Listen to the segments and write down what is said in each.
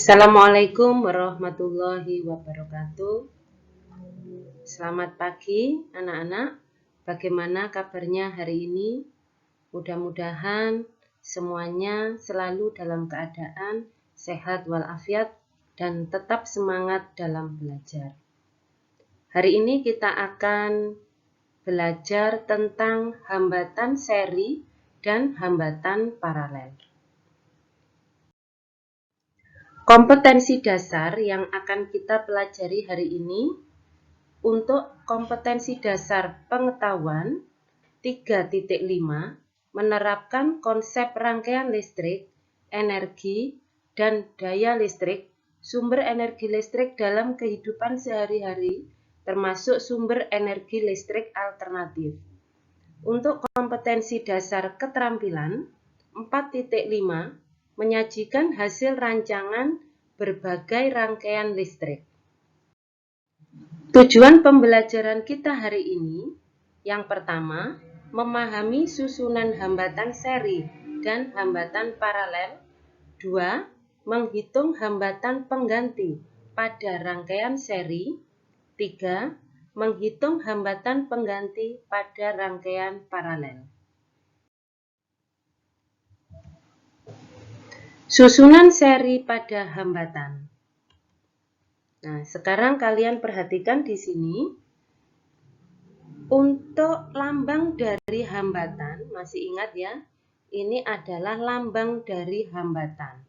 Assalamualaikum warahmatullahi wabarakatuh. Selamat pagi anak-anak. Bagaimana kabarnya hari ini? Mudah-mudahan semuanya selalu dalam keadaan sehat walafiat dan tetap semangat dalam belajar. Hari ini kita akan belajar tentang hambatan seri dan hambatan paralel. Kompetensi dasar yang akan kita pelajari hari ini untuk kompetensi dasar pengetahuan 3.5 menerapkan konsep rangkaian listrik, energi, dan daya listrik, sumber energi listrik dalam kehidupan sehari-hari, termasuk sumber energi listrik alternatif. Untuk kompetensi dasar keterampilan 4.5 menyajikan hasil rancangan berbagai rangkaian listrik. Tujuan pembelajaran kita hari ini, yang pertama, memahami susunan hambatan seri dan hambatan paralel. 2. Menghitung hambatan pengganti pada rangkaian seri. 3. Menghitung hambatan pengganti pada rangkaian paralel. Susunan seri pada hambatan. Nah, sekarang kalian perhatikan di sini. Untuk lambang dari hambatan, masih ingat ya? Ini adalah lambang dari hambatan.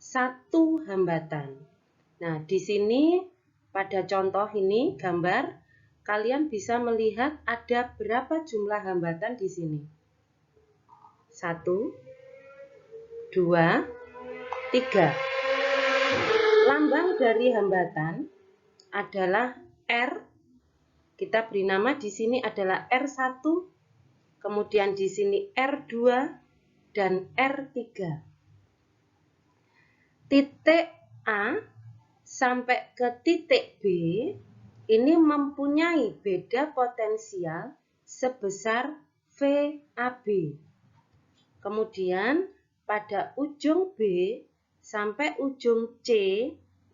Satu hambatan. Nah, di sini pada contoh ini gambar, kalian bisa melihat ada berapa jumlah hambatan di sini. 1, 2, 3. Lambang dari hambatan adalah R. Kita beri nama di sini adalah R1, kemudian di sini R2 dan R3. Titik A sampai ke titik B ini mempunyai beda potensial sebesar VAB. Kemudian pada ujung B sampai ujung C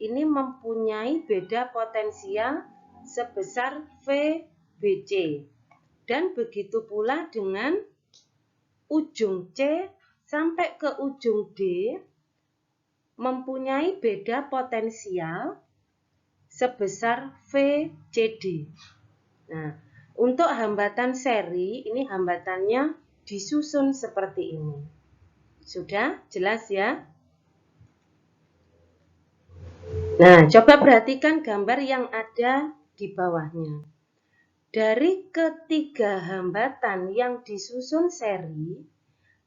ini mempunyai beda potensial sebesar VBC. Dan begitu pula dengan ujung C sampai ke ujung D mempunyai beda potensial sebesar VCD. Nah, untuk hambatan seri, ini hambatannya disusun seperti ini. Sudah jelas ya? Nah, coba perhatikan gambar yang ada di bawahnya. Dari ketiga hambatan yang disusun seri,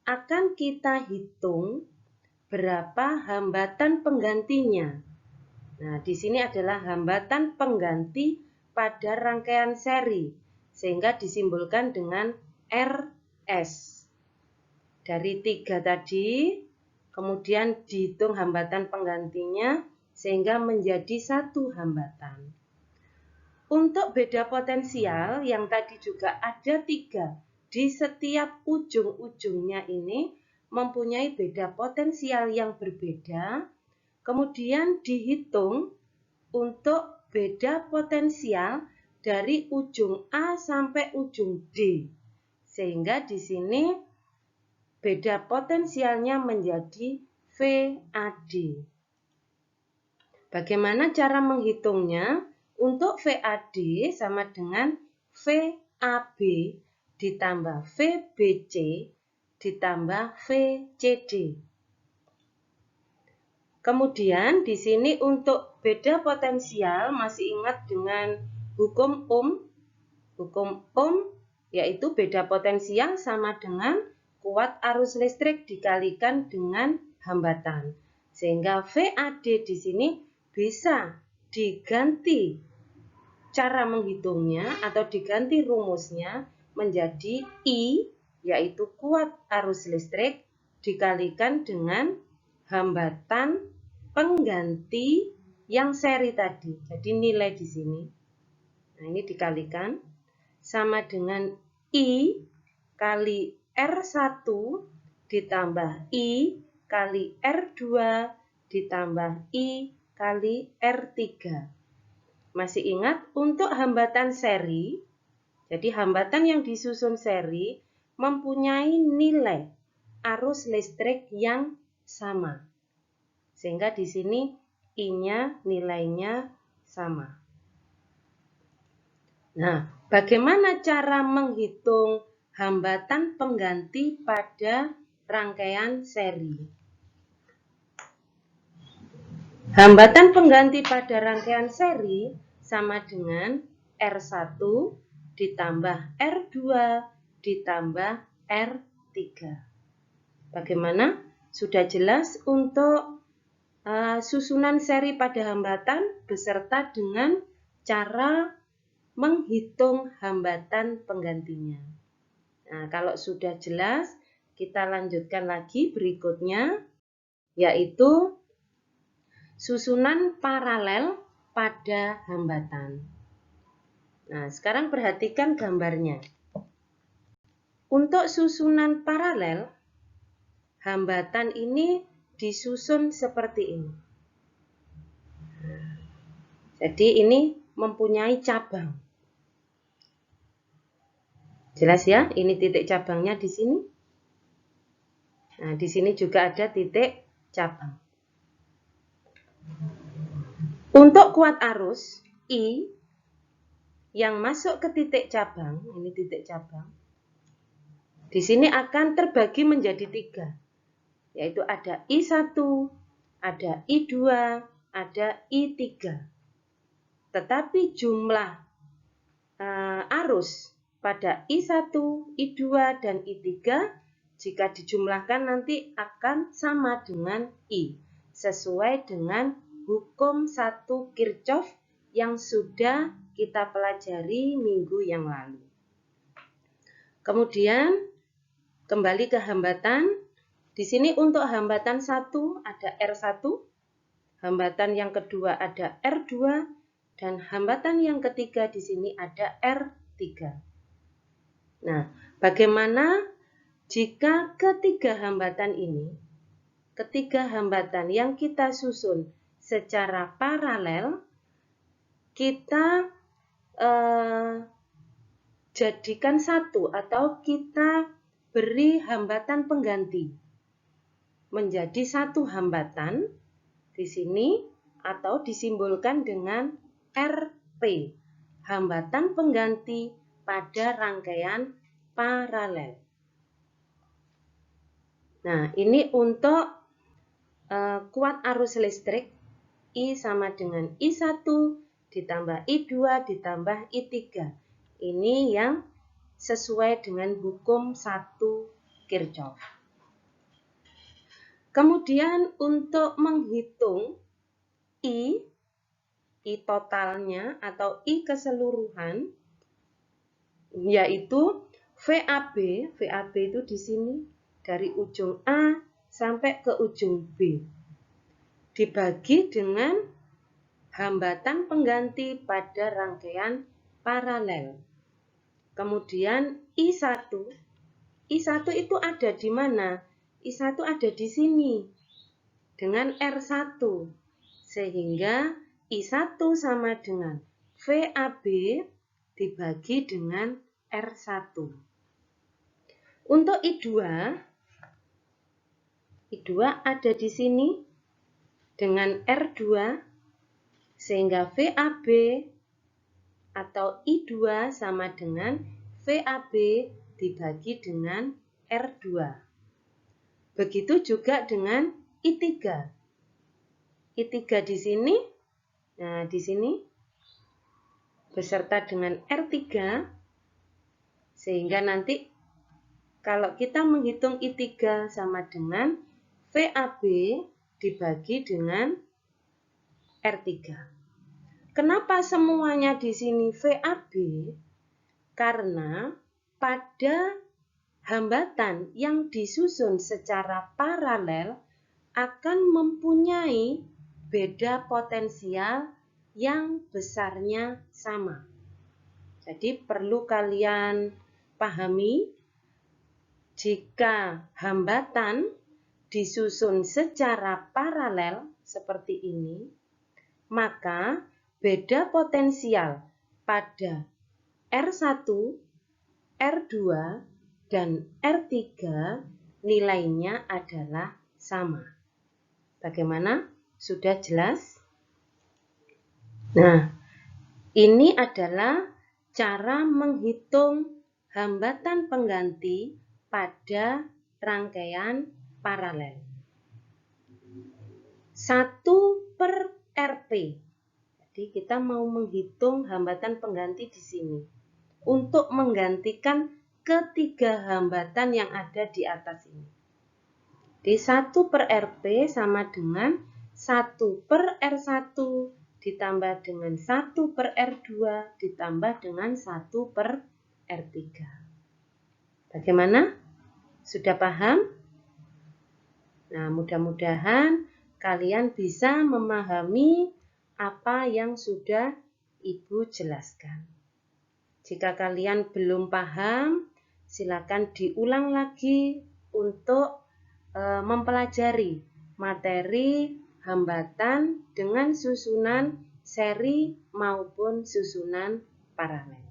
akan kita hitung berapa hambatan penggantinya. Nah, di sini adalah hambatan pengganti pada rangkaian seri, sehingga disimbolkan dengan RS. Dari 3 tadi, kemudian dihitung hambatan penggantinya, sehingga menjadi 1 hambatan. Untuk beda potensial yang tadi juga ada 3 di setiap ujung-ujungnya ini mempunyai beda potensial yang berbeda, kemudian dihitung untuk beda potensial dari ujung A sampai ujung D. Sehingga di sini beda potensialnya menjadi VAD. Bagaimana cara menghitungnya? Untuk VAD sama dengan VAB ditambah VBC ditambah VCD. Kemudian di sini untuk beda potensial masih ingat dengan hukum Ohm? Hukum Ohm yaitu beda potensial sama dengan kuat arus listrik dikalikan dengan hambatan. Sehingga VAD di sini bisa diganti cara menghitungnya atau diganti rumusnya menjadi I, yaitu kuat arus listrik dikalikan dengan hambatan pengganti yang seri tadi. Jadi nilai di sini. Nah, ini dikalikan sama dengan I kali R1 ditambah I kali R2 ditambah I kali R3. Masih ingat untuk hambatan seri? Jadi hambatan yang disusun seri mempunyai nilai arus listrik yang sama. Sehingga di sini I-nya nilainya sama. Nah, bagaimana cara menghitung hambatan pengganti pada rangkaian seri? Hambatan pengganti pada rangkaian seri sama dengan R1 ditambah R2 ditambah R3. Bagaimana? Sudah jelas untuk susunan seri pada hambatan beserta dengan cara menghitung hambatan penggantinya. Nah, kalau sudah jelas, kita lanjutkan lagi berikutnya, yaitu susunan paralel pada hambatan. Nah, sekarang perhatikan gambarnya. Untuk susunan paralel, hambatan ini disusun seperti ini. Jadi ini mempunyai cabang. Jelas ya, ini titik cabangnya di sini. Nah, di sini juga ada titik cabang. Untuk kuat arus, I yang masuk ke titik cabang, ini titik cabang, di sini akan terbagi menjadi 3, yaitu ada I1, ada I2, ada I3. Tetapi jumlah arus pada I1, I2, dan I3 jika dijumlahkan nanti akan sama dengan I, sesuai dengan hukum 1 Kirchhoff yang sudah kita pelajari minggu yang lalu. Kemudian kembali ke hambatan. Di sini untuk hambatan 1 ada R1, hambatan yang kedua ada R2, dan hambatan yang ketiga di sini ada R3. Nah, bagaimana jika ketiga hambatan yang kita susun secara paralel, kita jadikan satu atau kita beri hambatan pengganti menjadi satu hambatan di sini atau disimbolkan dengan RP, hambatan pengganti pada rangkaian paralel. Nah, ini untuk kuat arus listrik I sama dengan I1 ditambah I2 ditambah I3. Ini yang sesuai dengan hukum 1 Kirchhoff. Kemudian untuk menghitung I totalnya atau I keseluruhan, yaitu VAB itu di sini dari ujung A sampai ke ujung B, dibagi dengan hambatan pengganti pada rangkaian paralel. Kemudian I1 itu ada di mana? I1 ada di sini dengan R1, sehingga I1 sama dengan VAB dibagi dengan R1. Untuk I2 ada di sini dengan R2, sehingga VAB atau I2 sama dengan VAB dibagi dengan R2. Begitu juga dengan I3. I3 di sini, nah di sini beserta dengan R3, sehingga nanti kalau kita menghitung I3 sama dengan VAB dibagi dengan R3. Kenapa semuanya di sini VAB? Karena pada hambatan yang disusun secara paralel akan mempunyai beda potensial yang besarnya sama. Jadi perlu kalian pahami, jika hambatan disusun secara paralel seperti ini, maka beda potensial pada R1, R2, dan R3 nilainya adalah sama. Bagaimana? Sudah jelas? Nah, ini adalah cara menghitung hambatan pengganti pada rangkaian paralel. 1/RP. Jadi kita mau menghitung hambatan pengganti di sini untuk menggantikan ketiga hambatan yang ada di atas ini. Di 1/RP sama dengan 1/R1 ditambah dengan 1/R2 ditambah dengan 1/R3. Bagaimana? Sudah paham? Nah, mudah-mudahan kalian bisa memahami apa yang sudah Ibu jelaskan. Jika kalian belum paham, silakan diulang lagi untuk mempelajari materi hambatan dengan susunan seri maupun susunan paralel.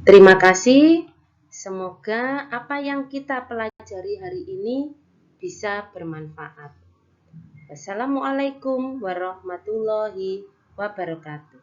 Terima kasih. Semoga apa yang kita pelajari hari ini bisa bermanfaat. Wassalamualaikum warahmatullahi wabarakatuh.